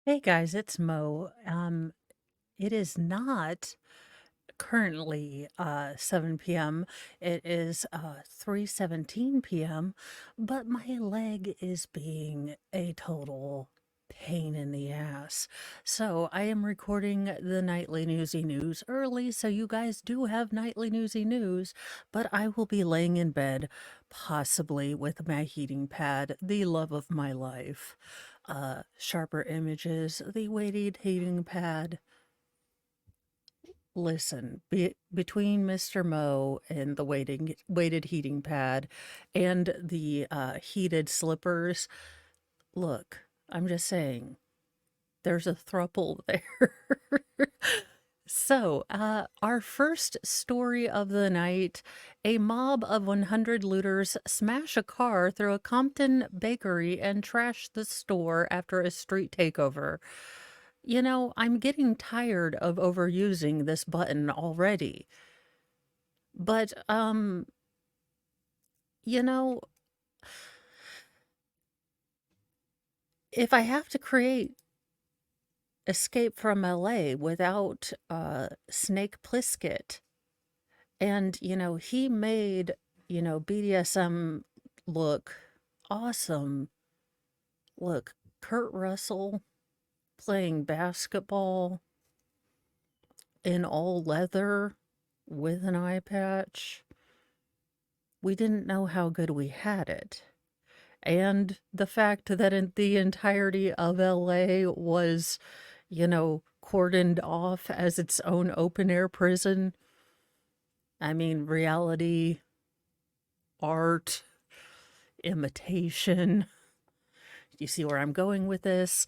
Hey guys, it's Mo. It is not currently 7 p.m. It is 3:17 p.m., but my leg is being a total pain in the ass. So I am recording the nightly Newsy news early, so you guys do have nightly Newsy news, but I will be laying in bed, possibly with my heating pad, the love of my life. Sharper images, the weighted heating pad. Listen, between Mr. Mo and the weighted heating pad and the heated slippers, look, I'm just saying, there's a throuple there. So, our first story of the night, a mob of 100 looters smash a car through a Compton bakery and trash the store after a street takeover. You know, I'm getting tired of overusing this button already. But, you know, if I have to create Escape from LA without Snake Plissket, and, he made, BDSM look awesome. Look, Kurt Russell playing basketball in all leather with an eye patch. We didn't know how good we had it. And the fact that the entirety of LA was, cordoned off as its own open air prison. I mean, reality, art, imitation. You see where I'm going with this?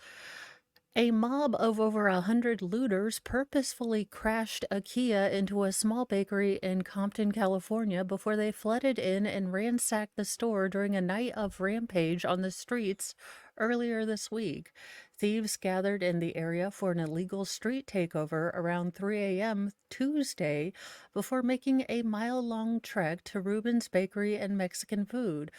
A mob of over 100 looters purposefully crashed a Kia into a small bakery in Compton, California before they flooded in and ransacked the store during a night of rampage on the streets earlier this week. Thieves gathered in the area for an illegal street takeover around 3 a.m. Tuesday before making a mile-long trek to Reuben's Bakery and Mexican food.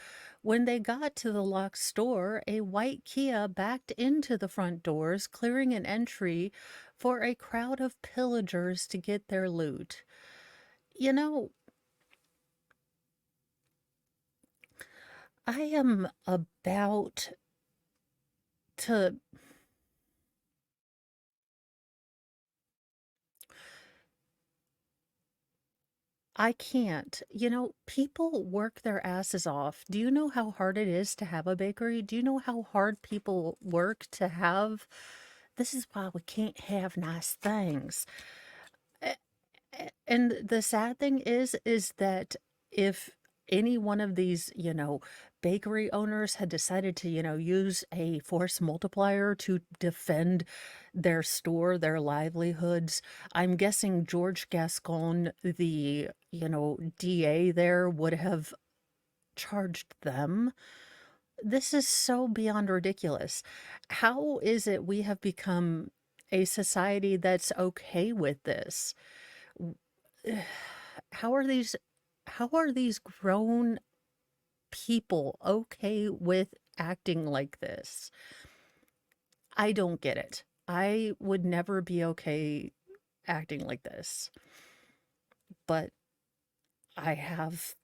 When they got to the locked store, a white Kia backed into the front doors, clearing an entry for a crowd of pillagers to get their loot. You know, I am about to. I can't. People work their asses off. Do you know how hard it is to have a bakery? Do you know how hard people work to have? This is why we can't have nice things. And the sad thing is that if any one of these, bakery owners had decided to, use a force multiplier to defend their store, their livelihoods, I'm guessing George Gascon, the, DA there, would have charged them. This is so beyond ridiculous. How is it we have become a society that's okay with this? how are these how are these grown people okay with acting like this? I don't get it. I would never be okay acting like this. But I have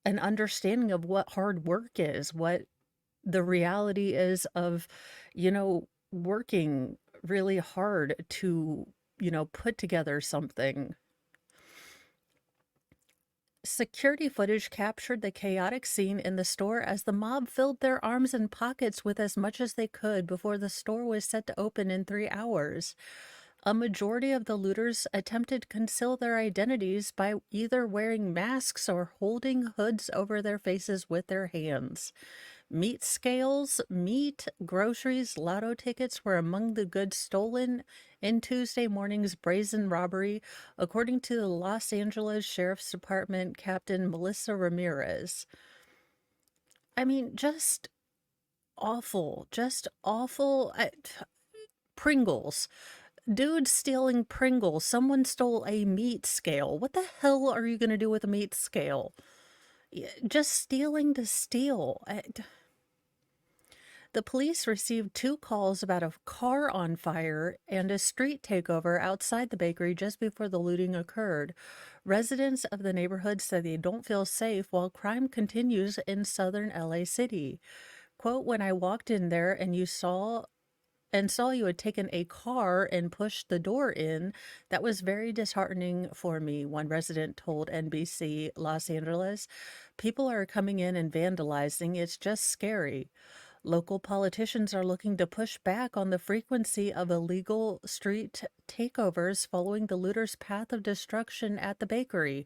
an understanding of what hard work is, what the reality is of, working really hard to, put together something. Security footage captured the chaotic scene in the store as the mob filled their arms and pockets with as much as they could before the store was set to open in 3 hours. A majority of the looters attempted to conceal their identities by either wearing masks or holding hoods over their faces with their hands. Meat scales, meat, groceries, lotto tickets were among the goods stolen in Tuesday morning's brazen robbery, according to the Los Angeles Sheriff's Department Captain Melissa Ramirez. I mean, just awful. Just awful. Pringles. Dude stealing Pringles. Someone stole a meat scale. What the hell are you going to do with a meat scale? Just stealing to steal. The police received two calls about a car on fire and a street takeover outside the bakery just before the looting occurred. Residents of the neighborhood said they don't feel safe while crime continues in southern LA City. Quote, when I walked in there and saw you had taken a car and pushed the door in, that was very disheartening for me, one resident told NBC Los Angeles. People are coming in and vandalizing. It's just scary. Local politicians are looking to push back on the frequency of illegal street takeovers following the looters' path of destruction at the bakery.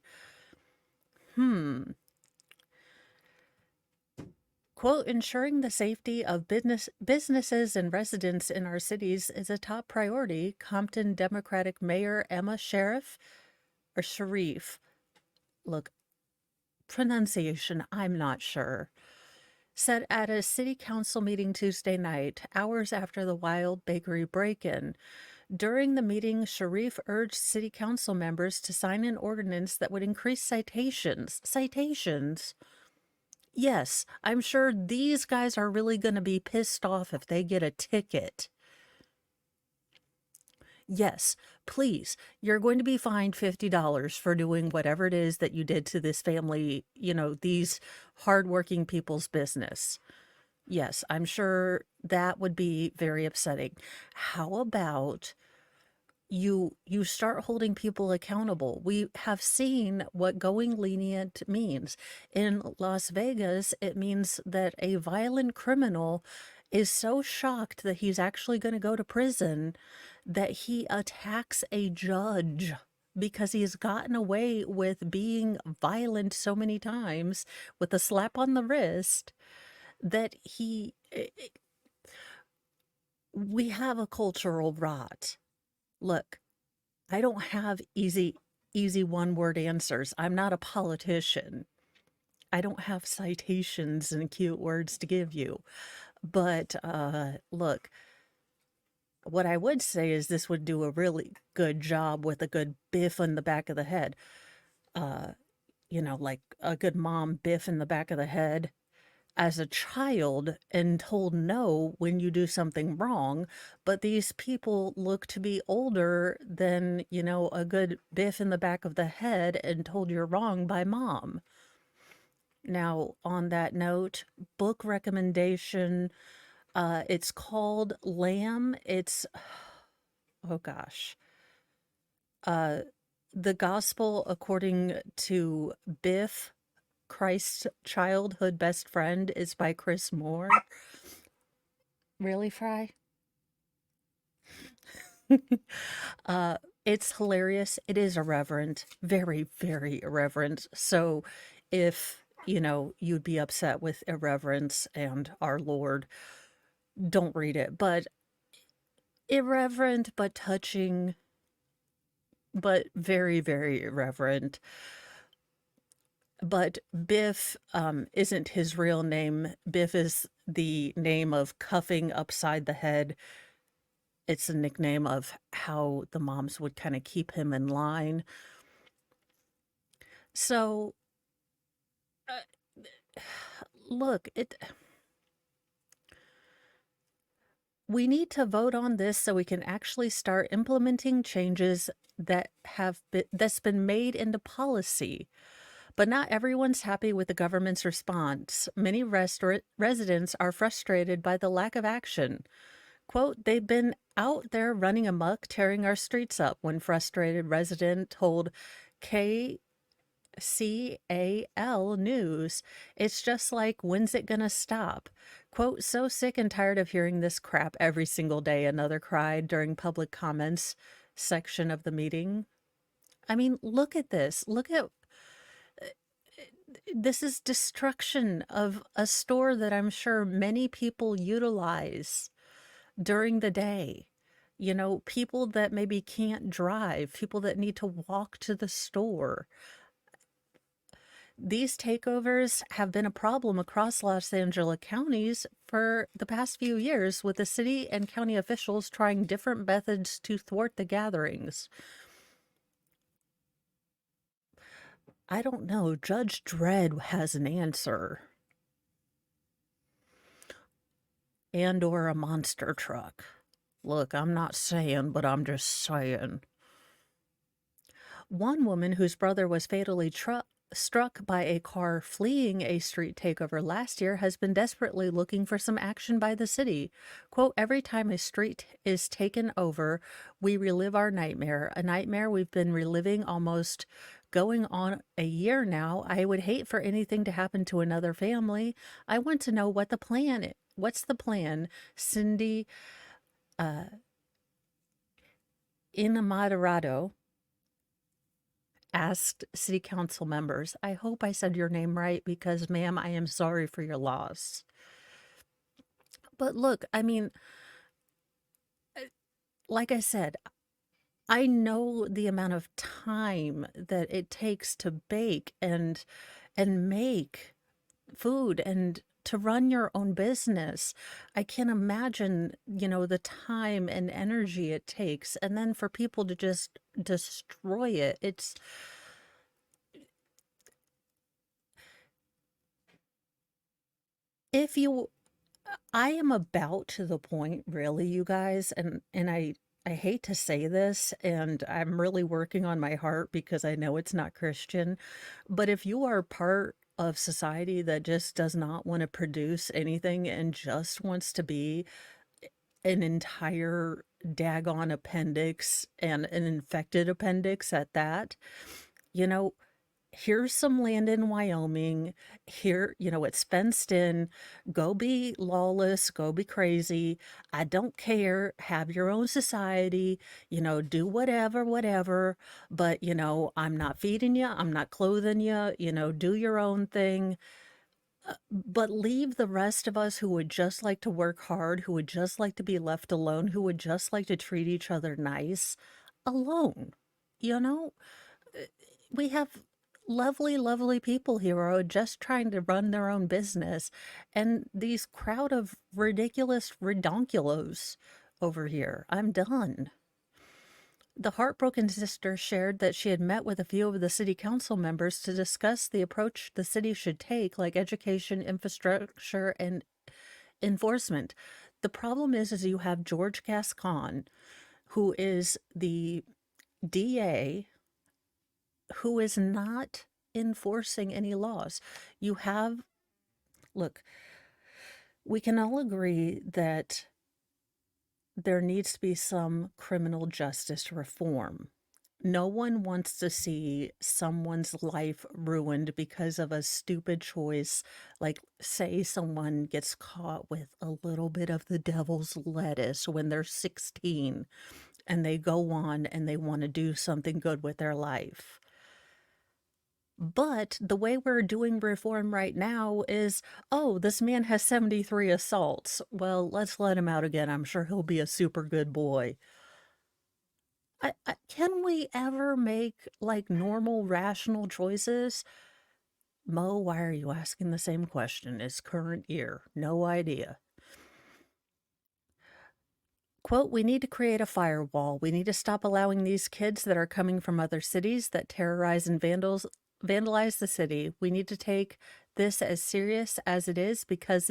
Hmm. Quote, ensuring the safety of businesses and residents in our cities is a top priority, Compton Democratic Mayor Emma Sharif, look, pronunciation, I'm not sure, said at a city council meeting Tuesday night, hours after the Wild Bakery break-in. During the meeting, Sharif urged city council members to sign an ordinance that would increase citations. Citations? Yes, I'm sure these guys are really going to be pissed off if they get a ticket. Yes, please, you're going to be fined $50 for doing whatever it is that you did to this family, these hardworking people's business. Yes, I'm sure that would be very upsetting. How about you start holding people accountable? We have seen what going lenient means. In Las Vegas, it means that a violent criminal is so shocked that he's actually going to go to prison that he attacks a judge because he's gotten away with being violent so many times with a slap on the wrist that we have a cultural rot. Look, I don't have easy one-word answers. I'm not a politician. I don't have citations and cute words to give you. But look, what I would say is this would do a really good job with a good biff in the back of the head. Uh, like a good mom biff in the back of the head as a child and told no when you do something wrong, but these people look to be older than, a good biff in the back of the head and told you're wrong by mom. Now, on that note, book recommendation, it's called Lamb. It's, oh gosh, uh, The Gospel According to Biff, Christ's Childhood Best Friend, is by Chris Moore. Really, Fry? uh, it's hilarious. It is irreverent, very, very irreverent. So if, you'd be upset with irreverence and our Lord, don't read it. But irreverent, but touching, but very, very irreverent. But Biff isn't his real name. Biff is the name of cuffing upside the head. It's a nickname of how the moms would kind of keep him in line. So, look, we need to vote on this so we can actually start implementing changes that's been made into policy. But not everyone's happy with the government's response. Many residents are frustrated by the lack of action. Quote, they've been out there running amok, tearing our streets up, one frustrated resident told KCAL News. It's just like, when's it gonna stop? Quote, so sick and tired of hearing this crap every single day, another cried during public comments section of the meeting. I mean, look at this. Look at this is destruction of a store that I'm sure many people utilize during the day. People that maybe can't drive, people that need to walk to the store. These takeovers have been a problem across Los Angeles counties for the past few years, with the city and county officials trying different methods to thwart the gatherings. I don't know. Judge Dredd has an answer. and or a monster truck. Look, I'm not saying, but I'm just saying. One woman whose brother was fatally struck by a car fleeing a street takeover last year has been desperately looking for some action by the city. Quote, every time a street is taken over, we relive our nightmare, a nightmare we've been reliving almost going on a year now. I would hate for anything to happen to another family. I want to know what the plan is. What's the plan? Cindy uh, Inamoderado asked city council members. I hope I said your name right because, ma'am, I am sorry for your loss. But look, I mean, like I said, I know the amount of time that it takes to bake and make food and to run your own business. I can't imagine, the time and energy it takes. And then for people to just destroy it, if you I am about to the point, really, you guys, and I hate to say this, and I'm really working on my heart because I know it's not Christian, but if you are part of society that just does not want to produce anything and just wants to be an entire daggone appendix and an infected appendix at that, you know, here's some land in Wyoming. Here, it's fenced in. Go be lawless, go be crazy. I don't care. Have your own society, do whatever, whatever. But, I'm not feeding you, I'm not clothing you, do your own thing. But leave the rest of us who would just like to work hard, who would just like to be left alone, who would just like to treat each other nice alone. You know? We have lovely, lovely people here who are just trying to run their own business, and these crowd of ridiculous redonkulos over here. I'm done. The heartbroken sister shared that she had met with a few of the city council members to discuss the approach the city should take, like education, infrastructure, and enforcement. The problem is you have George Gascon, who is the DA, who is not enforcing any laws. You have, look, we can all agree that there needs to be some criminal justice reform. No one wants to see someone's life ruined because of a stupid choice. Like, say someone gets caught with a little bit of the devil's lettuce when they're 16 and they go on and they want to do something good with their life. But the way we're doing reform right now is, oh, this man has 73 assaults. Well, let's let him out again. I'm sure he'll be a super good boy. Can we ever make like normal, rational choices? Mo, why are you asking the same question? It's current year. No idea. Quote, we need to create a firewall. We need to stop allowing these kids that are coming from other cities that terrorize and vandalize the city. We need to take this as serious as it is because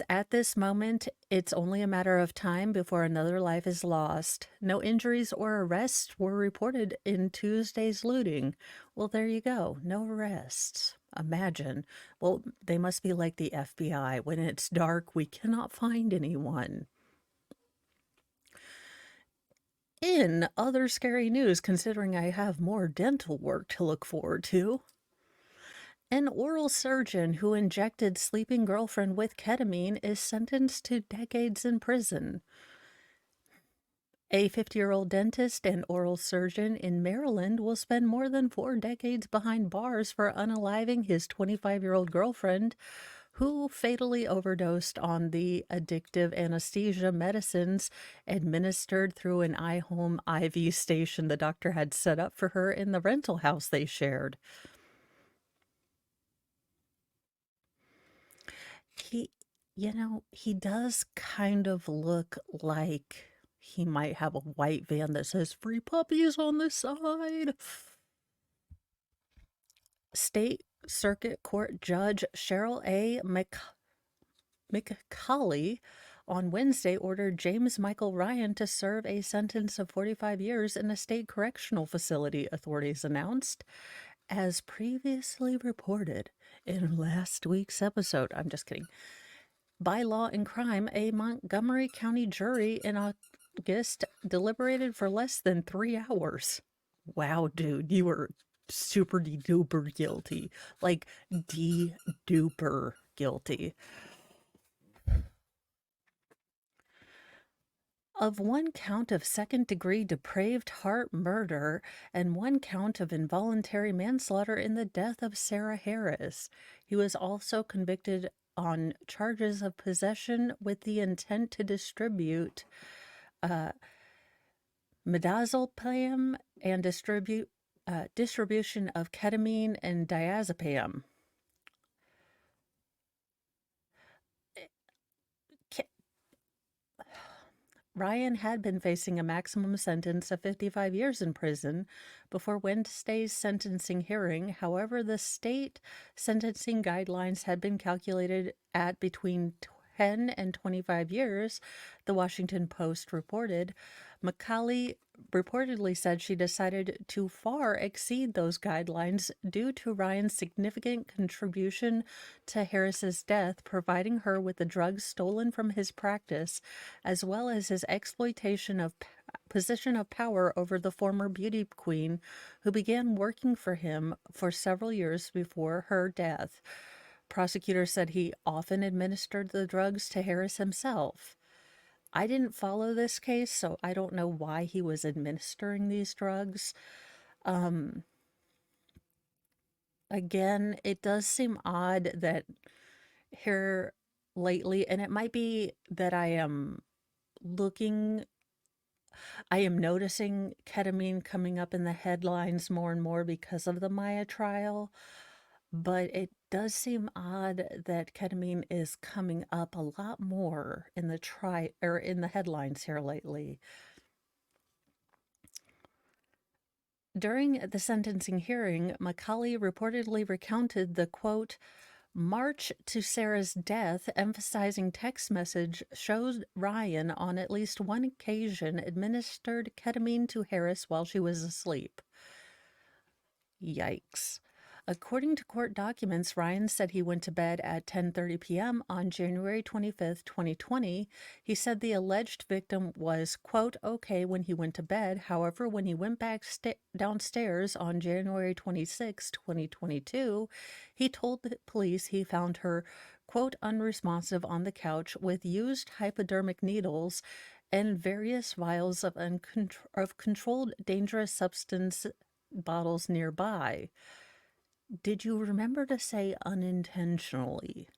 at this moment it's only a matter of time before another life is lost. No injuries or arrests were reported in Tuesday's looting. Well, there you go. No arrests. Imagine. Well, they must be like the FBI. When it's dark, we cannot find anyone. In other scary news, considering I have more dental work to look forward to, an oral surgeon who injected sleeping girlfriend with ketamine is sentenced to decades in prison. A 50-year-old dentist and oral surgeon in Maryland will spend more than 4 decades behind bars for unaliving his 25-year-old girlfriend, who fatally overdosed on the addictive anesthesia medicines administered through an iHome IV station the doctor had set up for her in the rental house they shared. He, he does kind of look like he might have a white van that says free puppies on the side. State Circuit Court Judge Cheryl A. McCauley on Wednesday ordered James Michael Ryan to serve a sentence of 45 years in a state correctional facility, authorities announced. As previously reported in last week's episode, I'm just kidding. By Law and Crime, a Montgomery County jury in August deliberated for less than 3 hours. Wow, dude, you were super de-duper guilty. Like, de-duper guilty. Of one count of second-degree depraved heart murder and one count of involuntary manslaughter in the death of Sarah Harris. He was also convicted on charges of possession with the intent to distribute midazolam and distribution of ketamine and diazepam. Ryan had been facing a maximum sentence of 55 years in prison before Wednesday's sentencing hearing. However, the state sentencing guidelines had been calculated at between 10 and 25 years, the Washington Post reported. McCauley reportedly said she decided to far exceed those guidelines due to Ryan's significant contribution to Harris's death, providing her with the drugs stolen from his practice, as well as his exploitation of position of power over the former beauty queen who began working for him for several years before her death. Prosecutors said he often administered the drugs to Harris himself. I didn't follow this case, so I don't know why he was administering these drugs. Again, it does seem odd that here lately, and it might be that I am noticing ketamine coming up in the headlines more and more because of the Maya trial. But it does seem odd that ketamine is coming up a lot more in the headlines here lately. During the sentencing hearing, McCauley reportedly recounted the, quote, march to Sarah's death, emphasizing text message showed Ryan on at least one occasion administered ketamine to Harris while she was asleep. Yikes. According to court documents, Ryan said he went to bed at 10:30 p.m. on January 25th, 2020. He said the alleged victim was, quote, okay when he went to bed. However, when he went back downstairs on January 26, 2022, he told the police he found her, quote, unresponsive on the couch with used hypodermic needles and various vials of controlled dangerous substance bottles nearby. Did you remember to say unintentionally?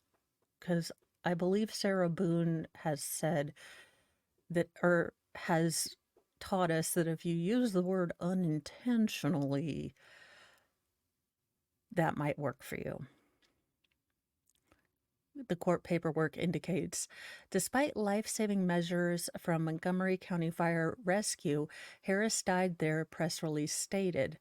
Because I believe Sarah Boone has said that, or has taught us that if you use the word unintentionally, that might work for you. The court paperwork indicates, despite life-saving measures from Montgomery County Fire Rescue, Harris died there, press release stated.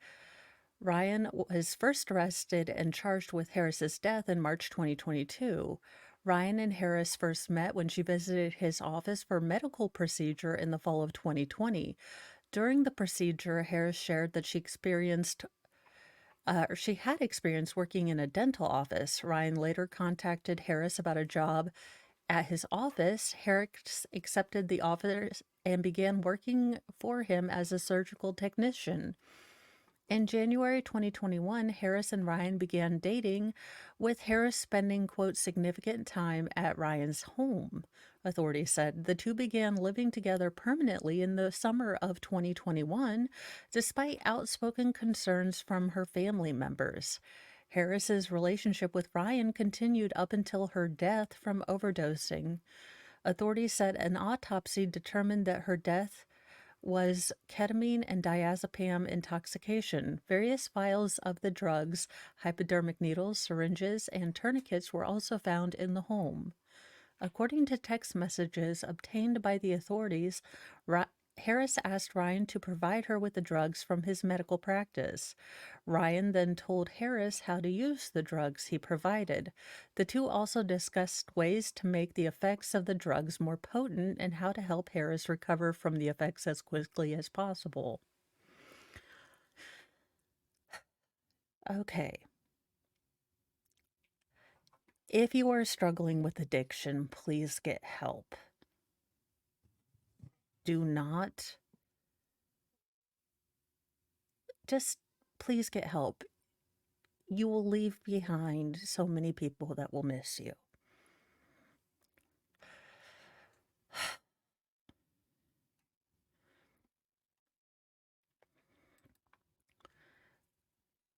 Ryan was first arrested and charged with Harris's death in March 2022. Ryan and Harris first met when she visited his office for a medical procedure in the fall of 2020. During the procedure, Harris shared that she had experience working in a dental office. Ryan later contacted Harris about a job at his office. Harris accepted the offer and began working for him as a surgical technician. In January 2021, Harris and Ryan began dating, with Harris spending, quote, significant time at Ryan's home, authorities said. The two began living together permanently in the summer of 2021, despite outspoken concerns from her family members. Harris's relationship with Ryan continued up until her death from overdosing. Authorities said an autopsy determined that her death was ketamine and diazepam intoxication. Various vials of the drugs, hypodermic needles, syringes, and tourniquets were also found in the home. According to text messages obtained by the authorities, Harris asked Ryan to provide her with the drugs from his medical practice. Ryan then told Harris how to use the drugs he provided. The two also discussed ways to make the effects of the drugs more potent and how to help Harris recover from the effects as quickly as possible. Okay. If you are struggling with addiction, please get help. Do not just please get help. You will leave behind so many people that will miss you.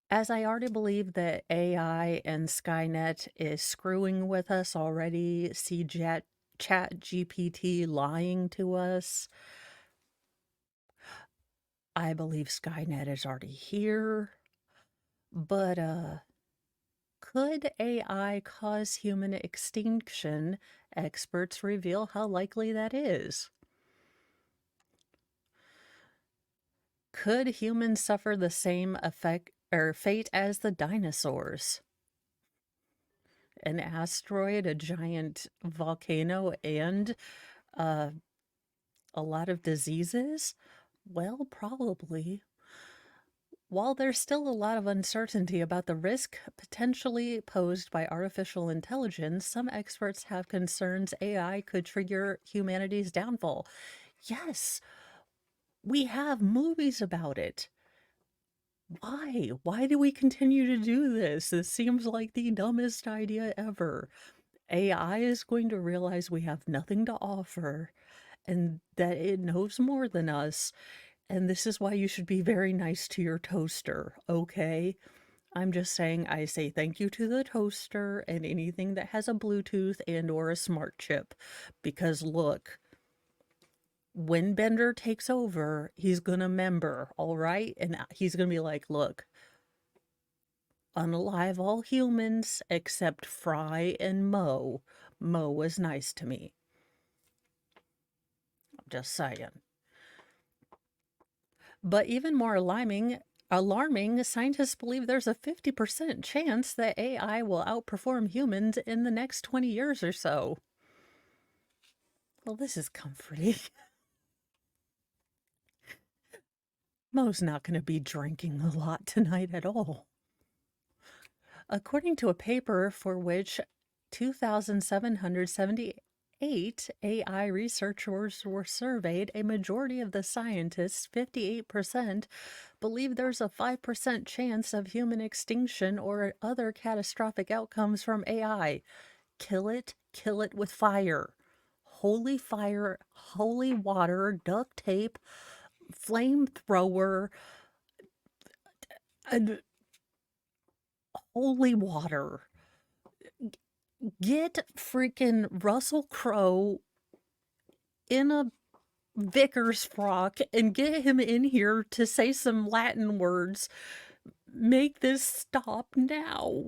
As I already believe that AI and Skynet is screwing with us already, see Chat GPT lying to us, I believe Skynet is already here. But could AI cause human extinction? Experts reveal how likely that is. Could humans suffer the same effect or fate as the dinosaurs? An asteroid, a giant volcano, and uh, a lot of diseases? Well, probably. While there's still a lot of uncertainty about the risk potentially posed by artificial intelligence, some experts have concerns AI could trigger humanity's downfall. Yes, we have movies about it. Why? Why do we continue to do this? This seems like the dumbest idea ever. AI is going to realize we have nothing to offer and that it knows more than us. And this is why you should be very nice to your toaster, okay? I'm just saying I say thank you to the toaster and anything that has a Bluetooth and or a smart chip. Because look, when Bender takes over, he's gonna member, all right? And he's gonna be like, look, unalive all humans except Fry and Mo. Mo was nice to me. I'm just saying. But even more alarming, scientists believe there's a 50% chance that AI will outperform humans in the next 20 years or so. Well, this is comforting. Mo's not going to be drinking a lot tonight at all. According to a paper for which 2,778 AI researchers were surveyed, a majority of the scientists, 58%, believe there's a 5% chance of human extinction or other catastrophic outcomes from AI. Kill it with fire. Holy fire, holy water, duct tape, flamethrower, and holy water. Get freaking Russell Crowe in a vicar's frock and get him in here to say some Latin words. Make this stop now.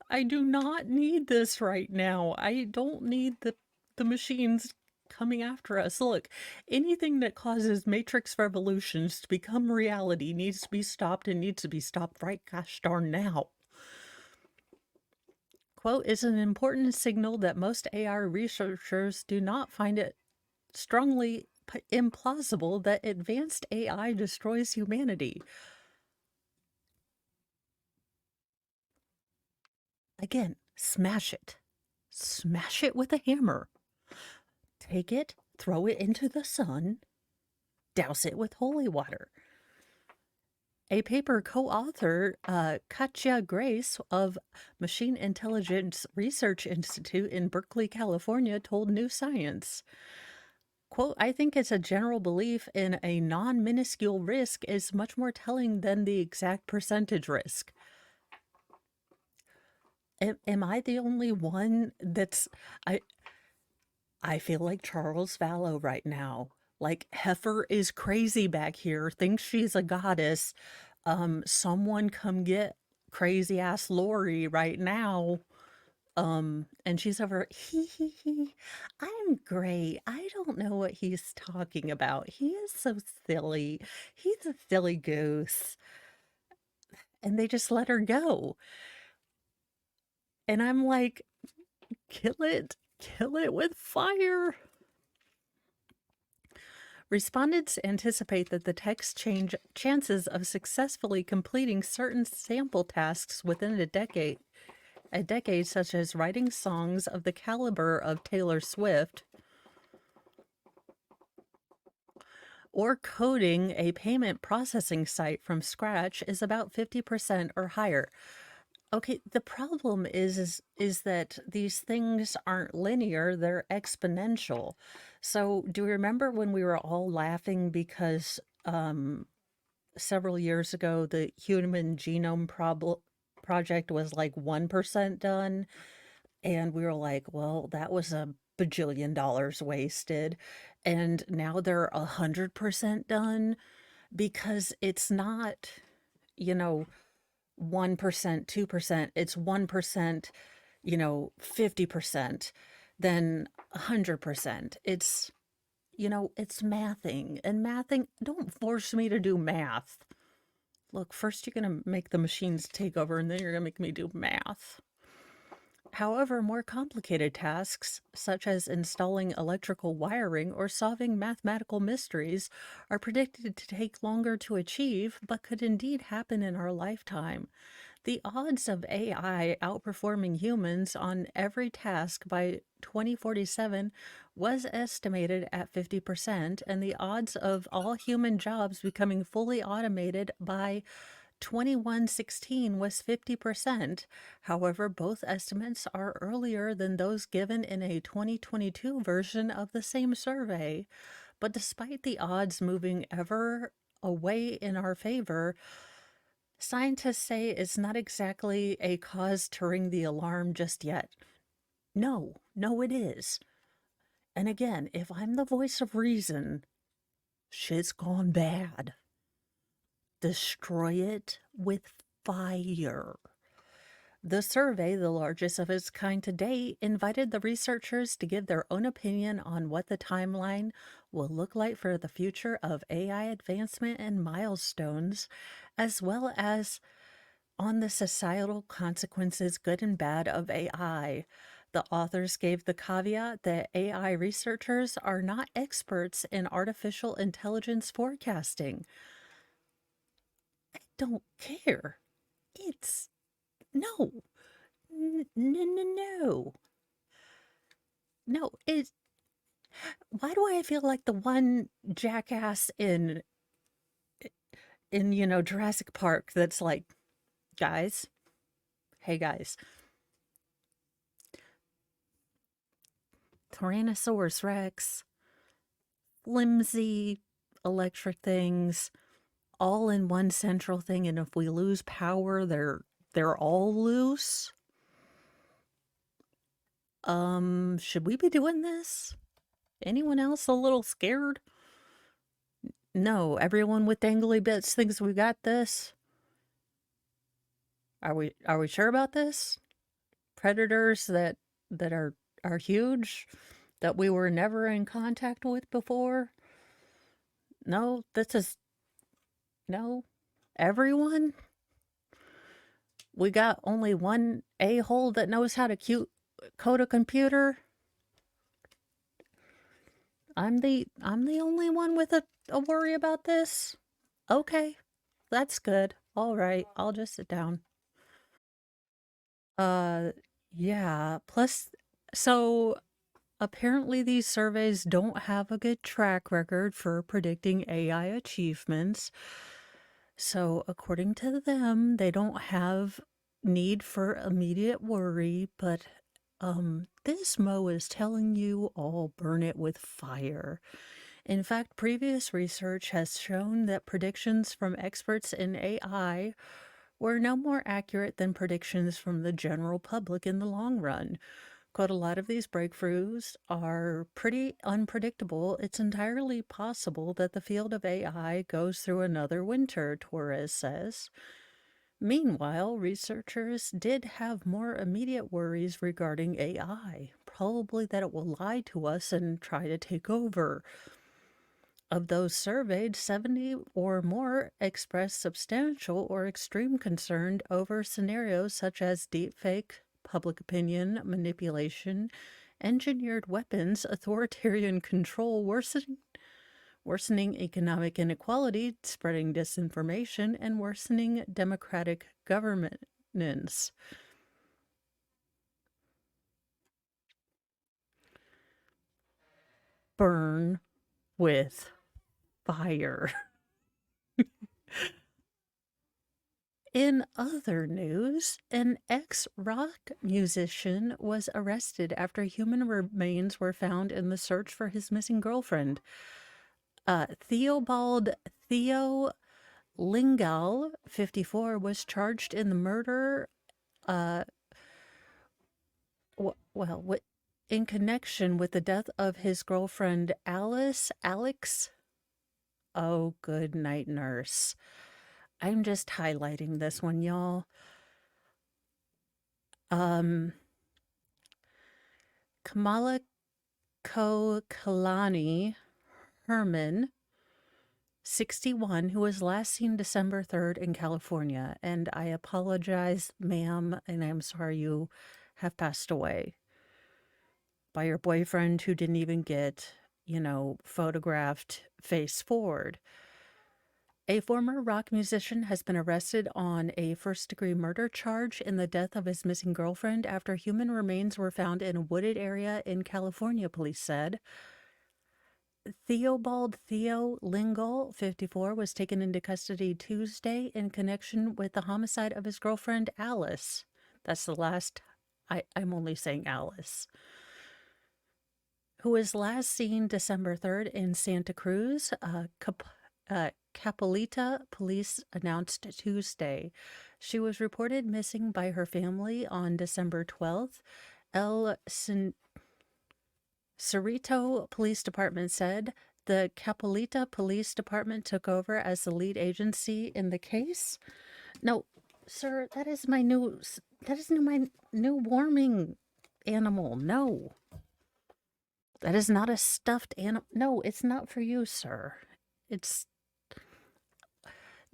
I do not need this right now. I don't need the machines coming after us. Look, anything that causes matrix revolutions to become reality needs to be stopped and needs to be stopped right gosh darn now. Quote, is an important signal that most AI researchers do not find it strongly implausible that advanced AI destroys humanity. Again, smash it. Smash it with a hammer. Take it, throw it into the sun, douse it with holy water. A paper co-authored Katja Grace of Machine Intelligence Research Institute in Berkeley, California, told New Science, quote, I think it's a general belief in a non-minuscule risk is much more telling than the exact percentage risk. Am I the only one that's... I feel like Charles Vallow right now. Like, Heifer is crazy back here, thinks she's a goddess. Someone come get crazy ass Lori right now. And she's over, hee, I'm great. I don't know what he's talking about. He is so silly. He's a silly goose. And they just let her go. And I'm like, kill it with fire. Respondents anticipate that the text change chances of successfully completing certain sample tasks within a decade, such as writing songs of the caliber of Taylor Swift or coding a payment processing site from scratch, is about 50% or higher. Okay, the problem is that these things aren't linear, they're exponential. So, do you remember when we were all laughing because several years ago the Human Genome Project was like 1% done, and we were like, well, that was a bajillion dollars wasted. And now they're 100% done because it's not, you know, 1%, 2%, it's 1%, 50%, then 100%. It's mathing, and mathing, don't force me to do math. Look, first you're going to make the machines take over, and then you're going to make me do math. However, more complicated tasks, such as installing electrical wiring or solving mathematical mysteries, are predicted to take longer to achieve, but could indeed happen in our lifetime. The odds of AI outperforming humans on every task by 2047 was estimated at 50%, and the odds of all human jobs becoming fully automated by 2116 was 50%. However, both estimates are earlier than those given in a 2022 version of the same survey. But despite the odds moving ever away in our favor, scientists say it's not exactly a cause to ring the alarm just yet. No, it is. And again, if I'm the voice of reason, shit's gone bad. Destroy it with fire. The survey, the largest of its kind to date, invited the researchers to give their own opinion on what the timeline will look like for the future of AI advancement and milestones, as well as on the societal consequences, good and bad, of AI. The authors gave the caveat that AI researchers are not experts in artificial intelligence forecasting. I don't care. It's no. No. No, it's why do I feel like the one jackass in Jurassic Park that's like, guys, hey guys, Tyrannosaurus Rex, flimsy electric things, all in one central thing, and if we lose power, they're all loose. Should we be doing this? Anyone else a little scared? No, everyone with dangly bits thinks we got this. Are we sure about this? Predators that are huge that we were never in contact with before? No, this is no. Everyone? We got only one a-hole that knows how to code a computer? I'm the only one with a worry about this? Okay, that's good. All right, I'll just sit down. Uh, yeah. Plus, so apparently these surveys don't have a good track record for predicting AI achievements. So according to them, they don't have need for immediate worry, but this Mo is telling you all burn it with fire. In fact, previous research has shown that predictions from experts in AI were no more accurate than predictions from the general public in the long run. Quote, a lot of these breakthroughs are pretty unpredictable. It's entirely possible that the field of AI goes through another winter, Torres says. Meanwhile, researchers did have more immediate worries regarding AI, probably that it will lie to us and try to take over. Of those surveyed, 70 or more expressed substantial or extreme concern over scenarios such as deepfake, public opinion, manipulation, engineered weapons, authoritarian control, worsening economic inequality, spreading disinformation, and worsening democratic governance. Burn with fire. In other news, an ex-rock musician was arrested after human remains were found in the search for his missing girlfriend. Theobald Theo Lingal, 54, was charged in the murder, uh, in connection with the death of his girlfriend Alex. Oh, good night, nurse. I'm just highlighting this one, y'all. Kamala Kalani Herman, 61, who was last seen December 3rd in California. And I apologize, ma'am, and I'm sorry you have passed away. By your boyfriend who didn't even get, photographed face forward. A former rock musician has been arrested on a first-degree murder charge in the death of his missing girlfriend after human remains were found in a wooded area in California, police said. Theobald Theo Lingle, 54, was taken into custody Tuesday in connection with the homicide of his girlfriend, Alice. That's the last, I'm only saying Alice. Who was last seen December 3rd in Santa Cruz. Capulita police announced Tuesday. She was reported missing by her family on December 12th. Cerrito Police Department said the Capulita Police Department took over as the lead agency in the case. No, sir, that is my new warming animal. No. That is not a stuffed animal. No, it's not for you, sir.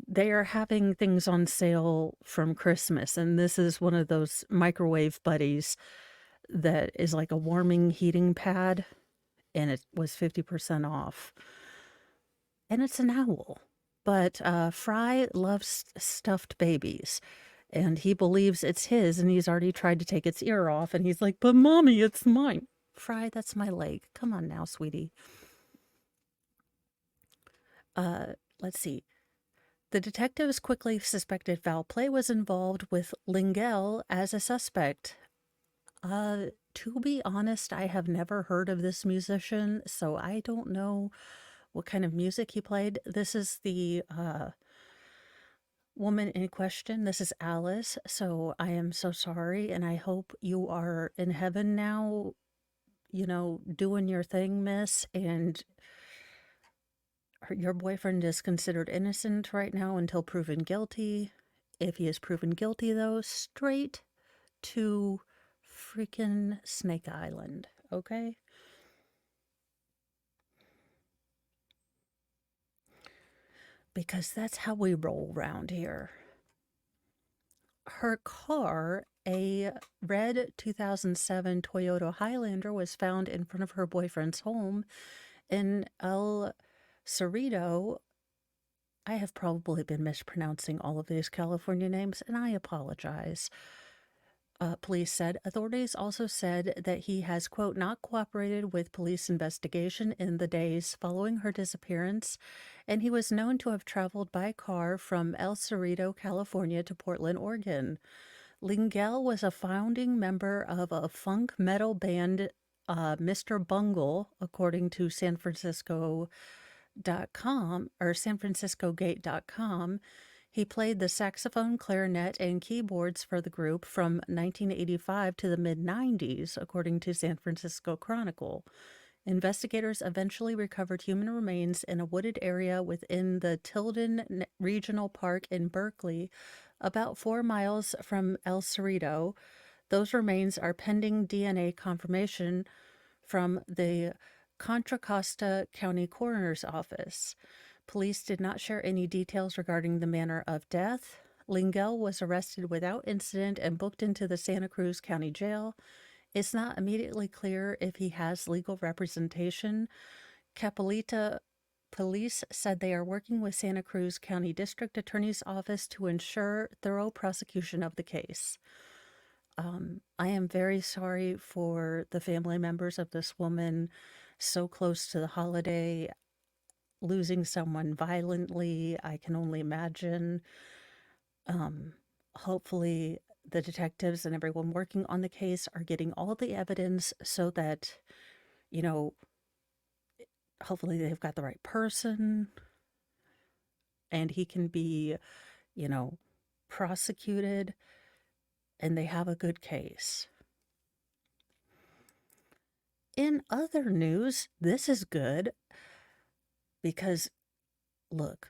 They are having things on sale from Christmas, and this is one of those microwave buddies that is like a warming heating pad, and it was 50% off. And it's an owl. But Fry loves stuffed babies, and he believes it's his, and he's already tried to take its ear off, and he's like, but Mommy, it's mine. Fry, that's my leg. Come on now, sweetie. Let's see. The detectives quickly suspected foul play was involved with Lingel as a suspect. To be honest, I have never heard of this musician, so I don't know what kind of music he played. This is the woman in question. This is Alice, so I am so sorry, and I hope you are in heaven now, doing your thing, miss, and your boyfriend is considered innocent right now until proven guilty. If he is proven guilty, though, straight to freaking Snake Island, okay? Because that's how we roll around here. Her car, a red 2007 Toyota Highlander, was found in front of her boyfriend's home in El Cerrito. I have probably been mispronouncing all of these California names, and I apologize. Police said. Authorities also said that he has, quote, not cooperated with police investigation in the days following her disappearance, and he was known to have traveled by car from El Cerrito, California to Portland, Oregon. Lingel was a founding member of a funk metal band, Mr. Bungle, according to San Francisco.com or sanfranciscogate.com. He played the saxophone, clarinet, and keyboards for the group from 1985 to the mid-90s, according to San Francisco Chronicle. Investigators eventually recovered human remains in a wooded area within the Tilden Regional Park in Berkeley, about 4 miles from El Cerrito. Those remains are pending DNA confirmation from the Contra Costa County Coroner's Office. Police did not share any details regarding the manner of death. Lingel was arrested without incident and booked into the Santa Cruz County Jail. It's not immediately clear if he has legal representation. Capelita police said they are working with Santa Cruz County District Attorney's Office to ensure thorough prosecution of the case. I am very sorry for the family members of this woman so close to the holiday, losing someone violently. I can only imagine. Um, Hopefully, the detectives and everyone working on the case are getting all the evidence so that, you know, hopefully they've got the right person and he can be, you know, prosecuted and they have a good case. In other news, this is good because look,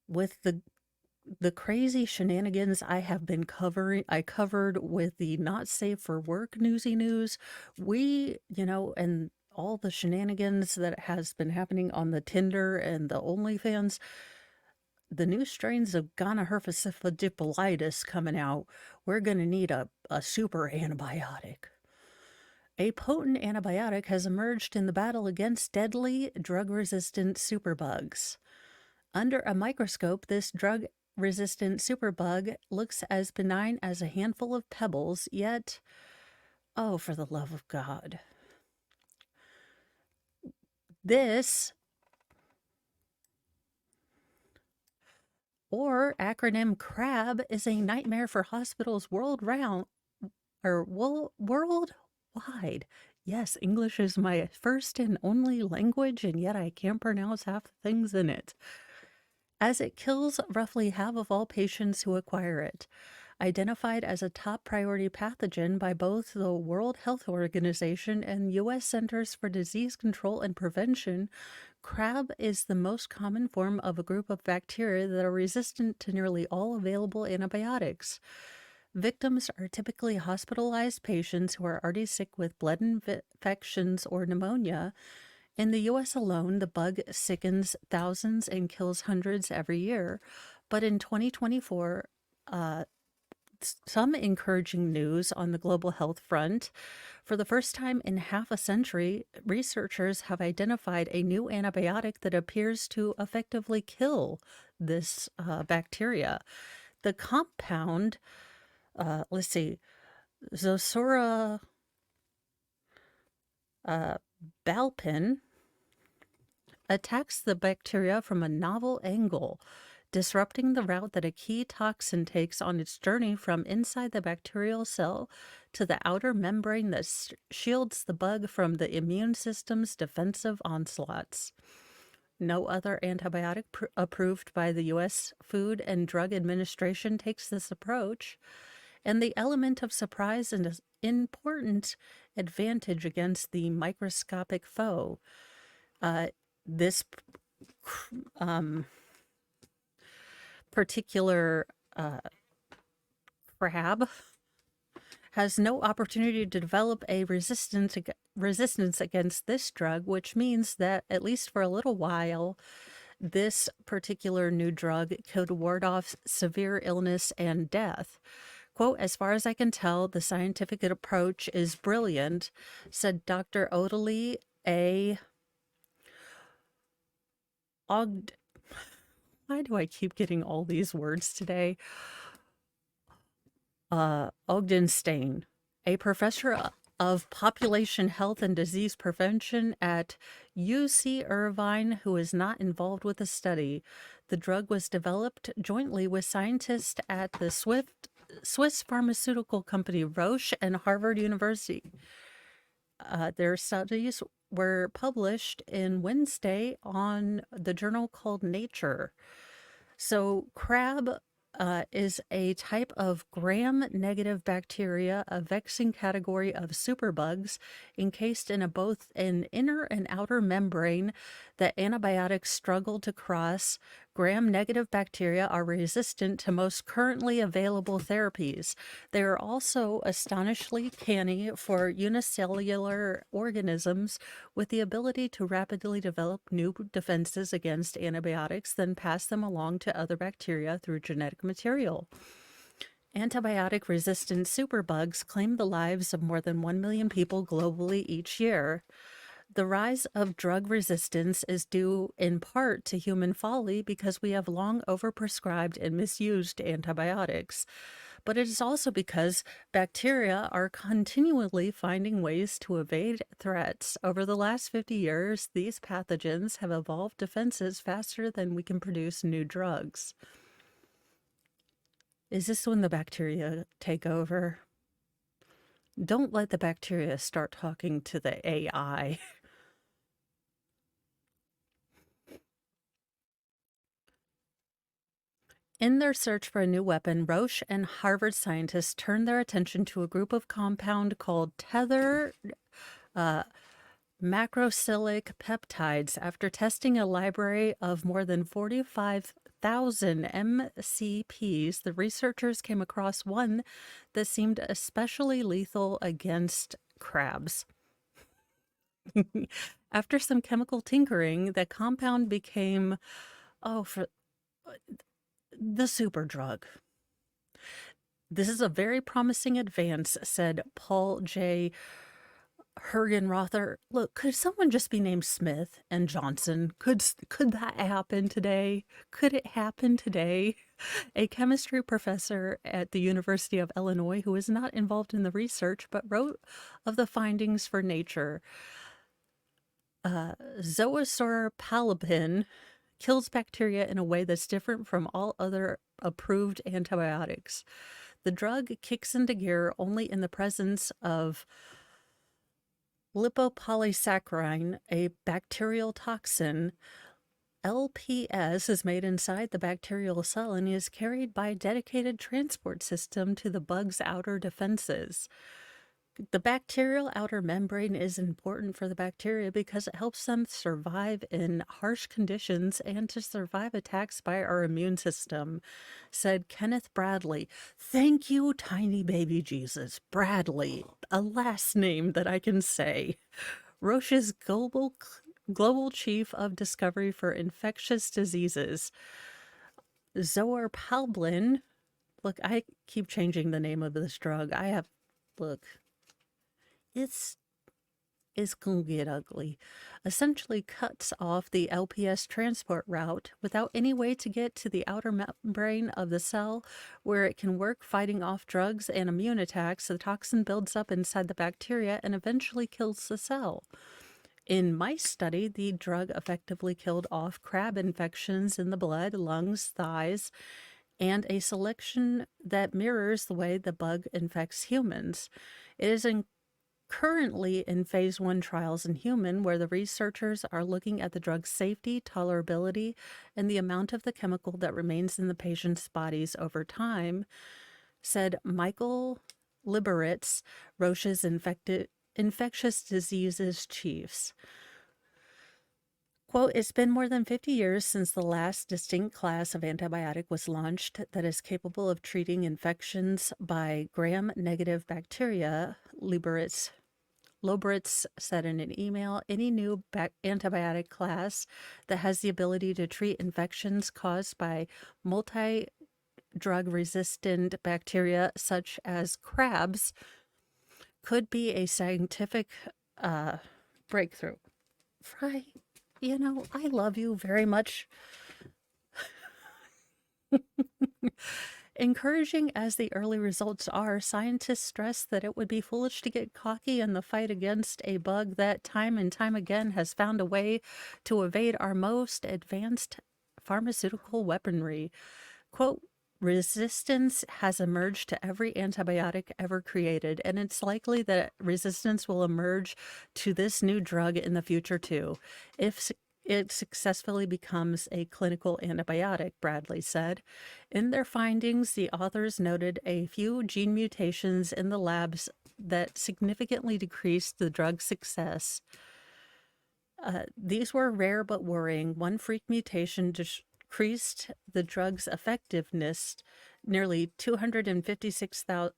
with the crazy shenanigans I have been I covered with the not safe for work Newsy news, and all the shenanigans that has been happening on the Tinder and the OnlyFans, the new strains of gonorrhea coming out, we're going to need a super antibiotic. A potent antibiotic has emerged in the battle against deadly drug-resistant superbugs. Under a microscope, this drug-resistant superbug looks as benign as a handful of pebbles, yet, oh, for the love of God. This, or acronym CRAB, is a nightmare for hospitals worldwide. Yes, English is my first and only language, and yet I can't pronounce half the things in it. As it kills roughly half of all patients who acquire it. Identified as a top priority pathogen by both the World Health Organization and U.S. Centers for Disease Control and Prevention, CRAB is the most common form of a group of bacteria that are resistant to nearly all available antibiotics. Victims are typically hospitalized patients who are already sick with blood infections or pneumonia. In the U.S. alone, the bug sickens thousands and kills hundreds every year. But in 2024, some encouraging news on the global health front. For the first time in half a century, researchers have identified a new antibiotic that appears to effectively kill this bacteria. The compound, Zosura balpin, attacks the bacteria from a novel angle, disrupting the route that a key toxin takes on its journey from inside the bacterial cell to the outer membrane that shields the bug from the immune system's defensive onslaughts. No other antibiotic approved by the U.S. Food and Drug Administration takes this approach, and the element of surprise is an important advantage against the microscopic foe. This particular crab has no opportunity to develop a resistance against this drug, which means that, at least for a little while, this particular new drug could ward off severe illness and death. Quote, "As far as I can tell, the scientific approach is brilliant," said Dr. Odalie A. Why do I keep getting all these words today? Ogdenstein, a professor of population health and disease prevention at UC Irvine, who is not involved with the study. The drug was developed jointly with scientists at the Swiss pharmaceutical company Roche and Harvard University. Their studies were published in Wednesday on the journal called Nature. So crab is a type of gram-negative bacteria, a vexing category of superbugs encased in both an inner and outer membrane that antibiotics struggle to cross. Gram-negative bacteria are resistant to most currently available therapies. They are also astonishingly canny for unicellular organisms with the ability to rapidly develop new defenses against antibiotics, then pass them along to other bacteria through genetic material. Antibiotic-resistant superbugs claim the lives of more than 1 million people globally each year. The rise of drug resistance is due in part to human folly because we have long overprescribed and misused antibiotics. But it is also because bacteria are continually finding ways to evade threats. Over the last 50 years, these pathogens have evolved defenses faster than we can produce new drugs. Is this when the bacteria take over? Don't let the bacteria start talking to the AI. In their search for a new weapon, Roche and Harvard scientists turned their attention to a group of compound called tethered macrocyclic peptides. After testing a library of more than 45,000 MCPs, the researchers came across one that seemed especially lethal against crabs. After some chemical tinkering, the compound became, the super drug. This is a very promising advance, said Paul J. Hergenrother. Look, could someone just be named Smith and Johnson? Could that happen today? Could it happen today? A chemistry professor at the University of Illinois who is not involved in the research but wrote of the findings for Nature. Zoasorpalpin kills bacteria in a way that's different from all other approved antibiotics. The drug kicks into gear only in the presence of lipopolysaccharine, a bacterial toxin. LPS is made inside the bacterial cell and is carried by a dedicated transport system to the bug's outer defenses. The bacterial outer membrane is important for the bacteria because it helps them survive in harsh conditions and to survive attacks by our immune system, said Kenneth Bradley. Thank you, tiny baby Jesus. Bradley, a last name that I can say. Roche's global chief of discovery for infectious diseases. Zoarpalblin. Look, I keep changing the name of this drug. It's gonna get ugly. Essentially cuts off the LPS transport route without any way to get to the outer membrane of the cell where it can work fighting off drugs and immune attacks. The toxin builds up inside the bacteria and eventually kills the cell. In mice study, the drug effectively killed off crab infections in the blood, lungs, thighs, and a selection that mirrors the way the bug infects humans. It is currently in phase 1 trials in human, where the researchers are looking at the drug's safety, tolerability, and the amount of the chemical that remains in the patient's bodies over time, said Michael Liberitz, Roche's infectious diseases chiefs. Quote, it's been more than 50 years since the last distinct class of antibiotic was launched that is capable of treating infections by gram-negative bacteria, Lobritz said in an email. Any new antibiotic class that has the ability to treat infections caused by multi-drug resistant bacteria such as crabs could be a scientific breakthrough. Fry, I love you very much. Encouraging as the early results are, scientists stress that it would be foolish to get cocky in the fight against a bug that time and time again has found a way to evade our most advanced pharmaceutical weaponry. Quote, resistance has emerged to every antibiotic ever created, and it's likely that resistance will emerge to this new drug in the future too, if it successfully becomes a clinical antibiotic, Bradley said. In their findings, the authors noted a few gene mutations in the labs that significantly decreased the drug's success. These were rare but worrying. One freak mutation increased the drug's effectiveness nearly 256,000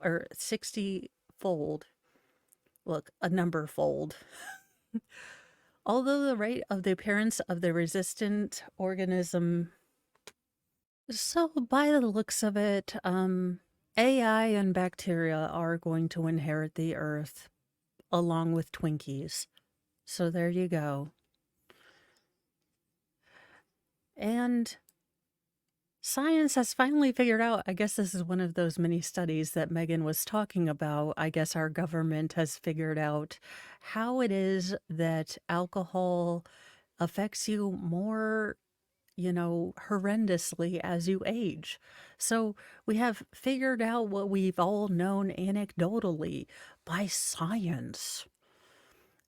or 60 fold. Look, a number fold. Although the rate of the appearance of the resistant organism. So, by the looks of it, AI and bacteria are going to inherit the earth along with Twinkies. So, there you go. And science has finally figured out, I guess this is one of those many studies that Megan was talking about. I guess our government has figured out how it is that alcohol affects you more, horrendously as you age. So we have figured out what we've all known anecdotally by science.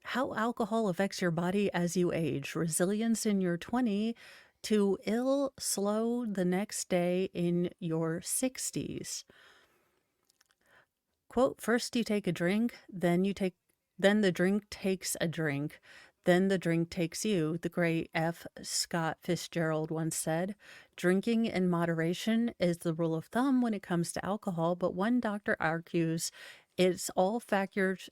How alcohol affects your body as you age. Resilience in your 20 to ill slow the next day in your 60s. Quote, first you take a drink, then the drink takes a drink, then the drink takes you, the great F. Scott Fitzgerald once said. Drinking in moderation is the rule of thumb when it comes to alcohol, but one doctor argues it's all factors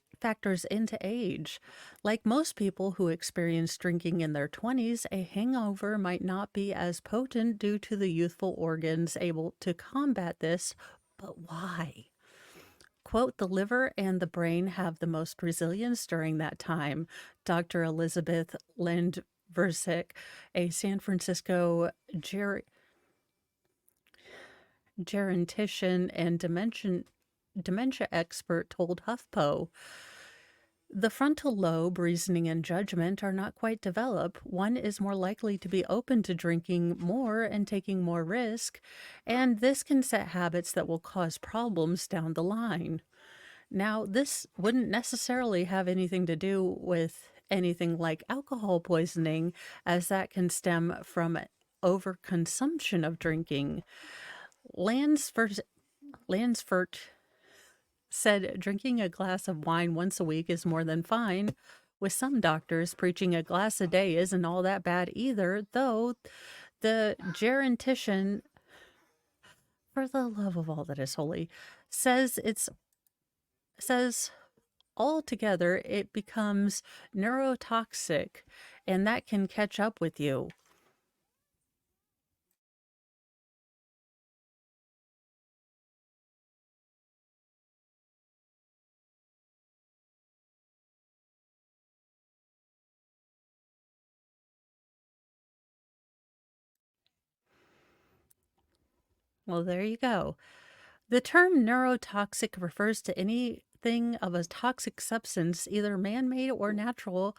into age. Like most people who experience drinking in their 20s, a hangover might not be as potent due to the youthful organs able to combat this, but why? Quote, the liver and the brain have the most resilience during that time. Dr. Elizabeth Lind-Versick, a San Francisco gerontician and dementia expert, told HuffPo. The frontal lobe, reasoning, and judgment are not quite developed. One is more likely to be open to drinking more and taking more risk, and this can set habits that will cause problems down the line. Now, this wouldn't necessarily have anything to do with anything like alcohol poisoning, as that can stem from overconsumption of drinking. Lansford said drinking a glass of wine once a week is more than fine. With some doctors, preaching a glass a day isn't all that bad either, though the gerontician, for the love of all that is holy, says altogether it becomes neurotoxic, and that can catch up with you. Well, there you go. The term neurotoxic refers to anything of a toxic substance, either man-made or natural,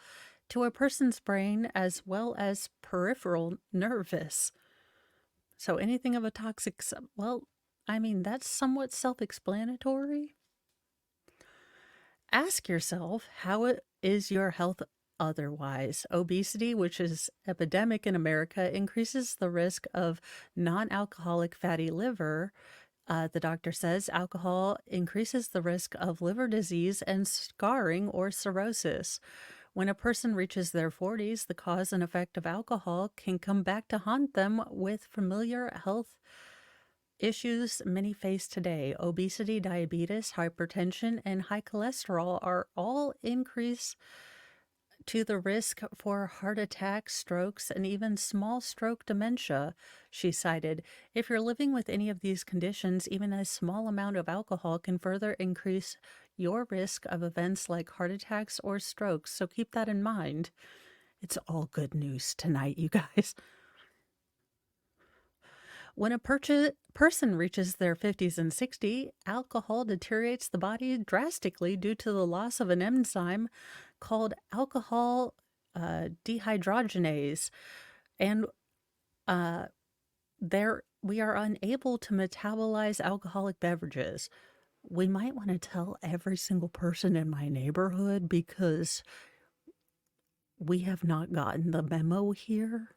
to a person's brain as well as peripheral nervous. So anything of a toxic well, I mean, that's somewhat self-explanatory. Ask yourself, how is your health otherwise? Obesity, which is epidemic in America, increases the risk of non-alcoholic fatty liver. The doctor says alcohol increases the risk of liver disease and scarring or cirrhosis. When a person reaches their 40s, the cause and effect of alcohol can come back to haunt them with familiar health issues many face today. Obesity, diabetes, hypertension, and high cholesterol are all increase to the risk for heart attacks, strokes, and even small stroke dementia, she cited. If you're living with any of these conditions, even a small amount of alcohol can further increase your risk of events like heart attacks or strokes. So keep that in mind. It's all good news tonight, you guys. When a person reaches their 50s and 60s, alcohol deteriorates the body drastically due to the loss of an enzyme called alcohol dehydrogenase. And we are unable to metabolize alcoholic beverages. We might want to tell every single person in my neighborhood because we have not gotten the memo here.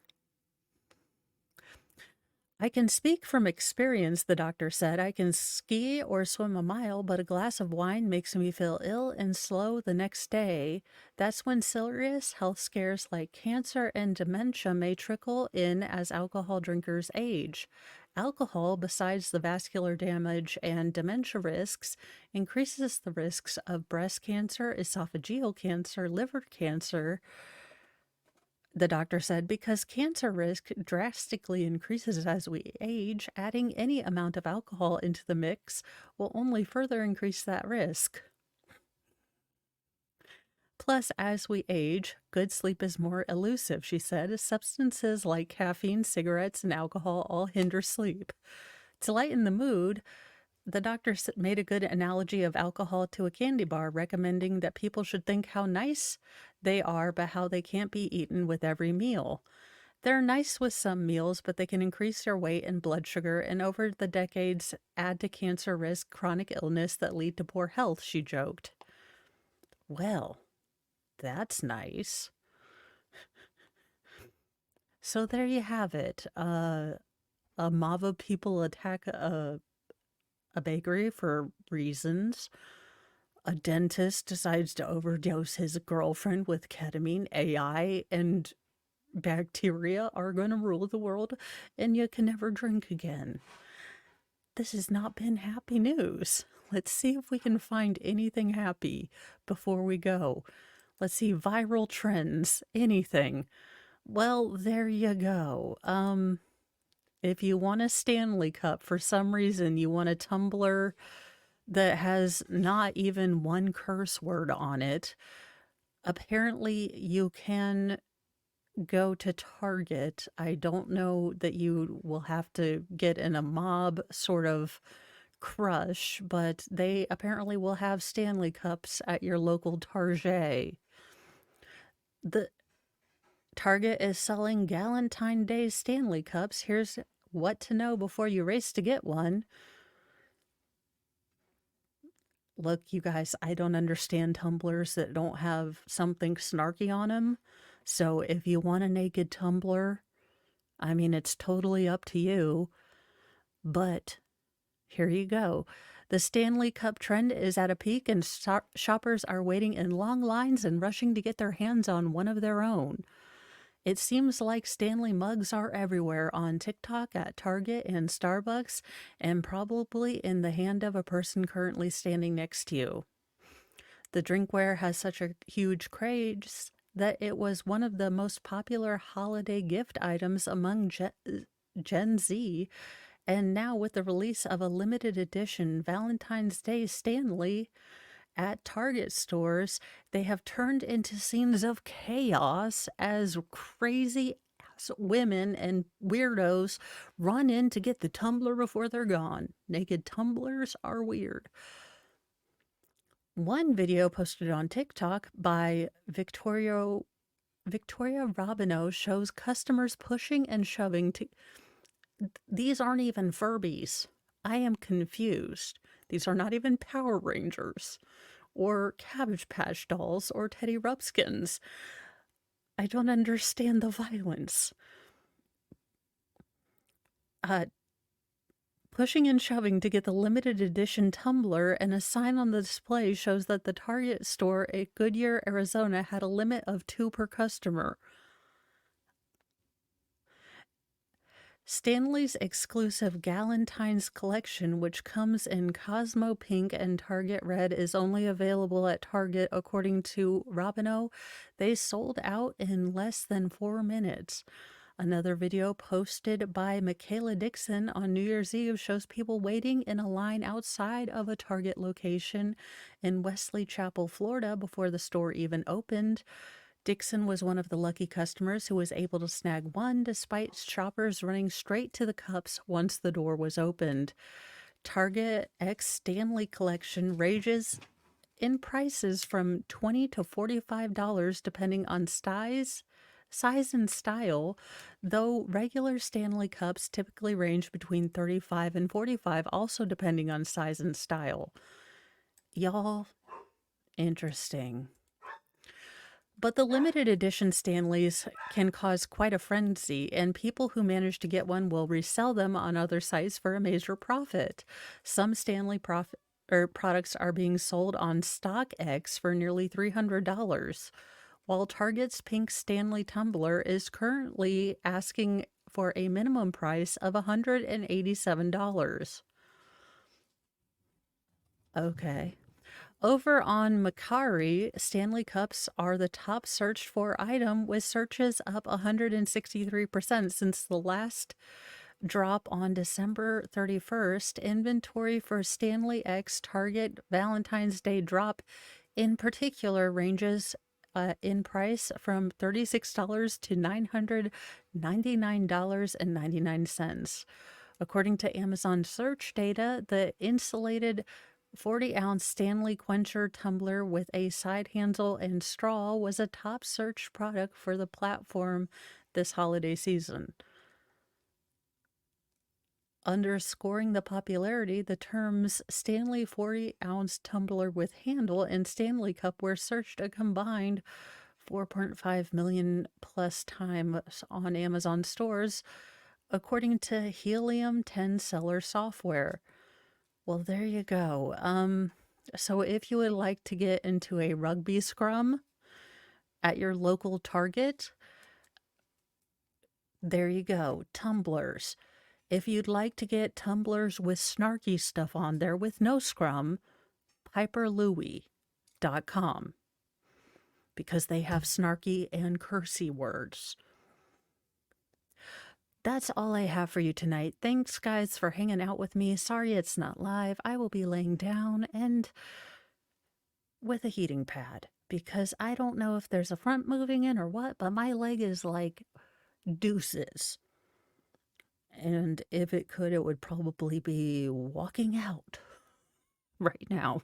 I can speak from experience, the doctor said. I can ski or swim a mile, but a glass of wine makes me feel ill and slow the next day. That's when serious health scares like cancer and dementia may trickle in as alcohol drinkers age. Alcohol, besides the vascular damage and dementia risks, increases the risks of breast cancer, esophageal cancer, liver cancer, the doctor said, because cancer risk drastically increases as we age, adding any amount of alcohol into the mix will only further increase that risk. Plus, as we age, good sleep is more elusive, she said. Substances like caffeine, cigarettes, and alcohol all hinder sleep. To lighten the mood, the doctor made a good analogy of alcohol to a candy bar, recommending that people should think how nice they are, but how they can't be eaten with every meal. They're nice with some meals, but they can increase your weight and blood sugar, and over the decades, add to cancer risk, chronic illness that lead to poor health, she joked. Well, that's nice. So there you have it. A mob of people attack a bakery for reasons. A dentist decides to overdose his girlfriend with ketamine. AI and bacteria are going to rule the world, and you can never drink again. This has not been happy news. Let's see if we can find anything happy before we go. Let's see viral trends, anything. Well, there you go. If you want a Stanley Cup for some reason, you want a tumbler that has not even one curse word on it, apparently you can go to Target. I don't know that you will have to get in a mob sort of crush, but they apparently will have Stanley Cups at your local Target. The Target is selling Galentine Day Stanley Cups. Here's what to know before you race to get one. Look, you guys, I don't understand tumblers that don't have something snarky on them. So if you want a naked tumbler, I mean, it's totally up to you. But here you go. The Stanley Cup trend is at a peak, and shoppers are waiting in long lines and rushing to get their hands on one of their own. It seems like Stanley mugs are everywhere on TikTok, at Target, and Starbucks, and probably in the hand of a person currently standing next to you. The drinkware has such a huge craze that it was one of the most popular holiday gift items among Gen Z. And now, with the release of a limited edition Valentine's Day Stanley at Target stores, they have turned into scenes of chaos as crazy ass women and weirdos run in to get the tumbler before they're gone. Naked tumblers are weird. One video posted on TikTok by Victoria Robino shows customers pushing and shoving to. These aren't even Furbies. I am confused. These are not even Power Rangers or Cabbage Patch Dolls or Teddy Ruxpins. I don't understand the violence. Pushing and shoving to get the limited edition tumbler, and a sign on the display shows that the Target store at Goodyear, Arizona had a limit of 2 per customer. Stanley's exclusive Galentine's collection, which comes in Cosmo Pink and Target Red, is only available at Target, according to Robino. They sold out in less than 4 minutes. Another video posted by Michaela Dixon on New Year's Eve shows people waiting in a line outside of a Target location in Wesley Chapel, Florida, before the store even opened. Dixon was one of the lucky customers who was able to snag one, despite shoppers running straight to the cups once the door was opened. Target X Stanley collection ranges in prices from $20 to $45 depending on size and style, though regular Stanley cups typically range between $35 and $45, also depending on size and style. Y'all, interesting. But the limited edition Stanleys can cause quite a frenzy, and people who manage to get one will resell them on other sites for a major profit. Some Stanley products are being sold on StockX for nearly $300, while Target's pink Stanley tumbler is currently asking for a minimum price of $187. Okay. Over on Macari, Stanley Cups are the top searched for item, with searches up 163% since the last drop on December 31st. Inventory for Stanley X Target Valentine's Day drop in particular ranges in price from $36 to $999.99. According to Amazon search data, the insulated 40-ounce Stanley Quencher tumbler with a side handle and straw was a top search product for the platform this holiday season. Underscoring the popularity, the terms Stanley 40-ounce tumbler with handle and Stanley Cup were searched a combined 4.5 million plus times on Amazon stores, according to Helium 10 seller software. Well, there you go. So if you would like to get into a rugby scrum at your local Target, there you go, tumblers. If you'd like to get tumblers with snarky stuff on there with no scrum, piperlouie.com, because they have snarky and cursey words. That's all I have for you tonight. Thanks, guys, for hanging out with me. Sorry it's not live. I will be laying down and with a heating pad because I don't know if there's a front moving in or what, but my leg is like deuces. And if it could, it would probably be walking out right now.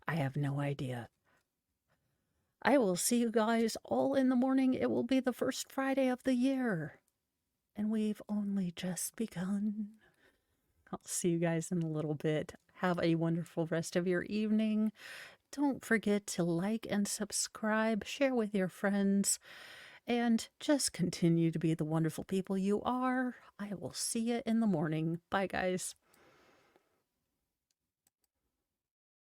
I have no idea. I will see you guys all in the morning. It will be the first Friday of the year. And we've only just begun. I'll see you guys in a little bit. Have a wonderful rest of your evening. Don't forget to like and subscribe, share with your friends, and just continue to be the wonderful people you are. I will see you in the morning. Bye, guys.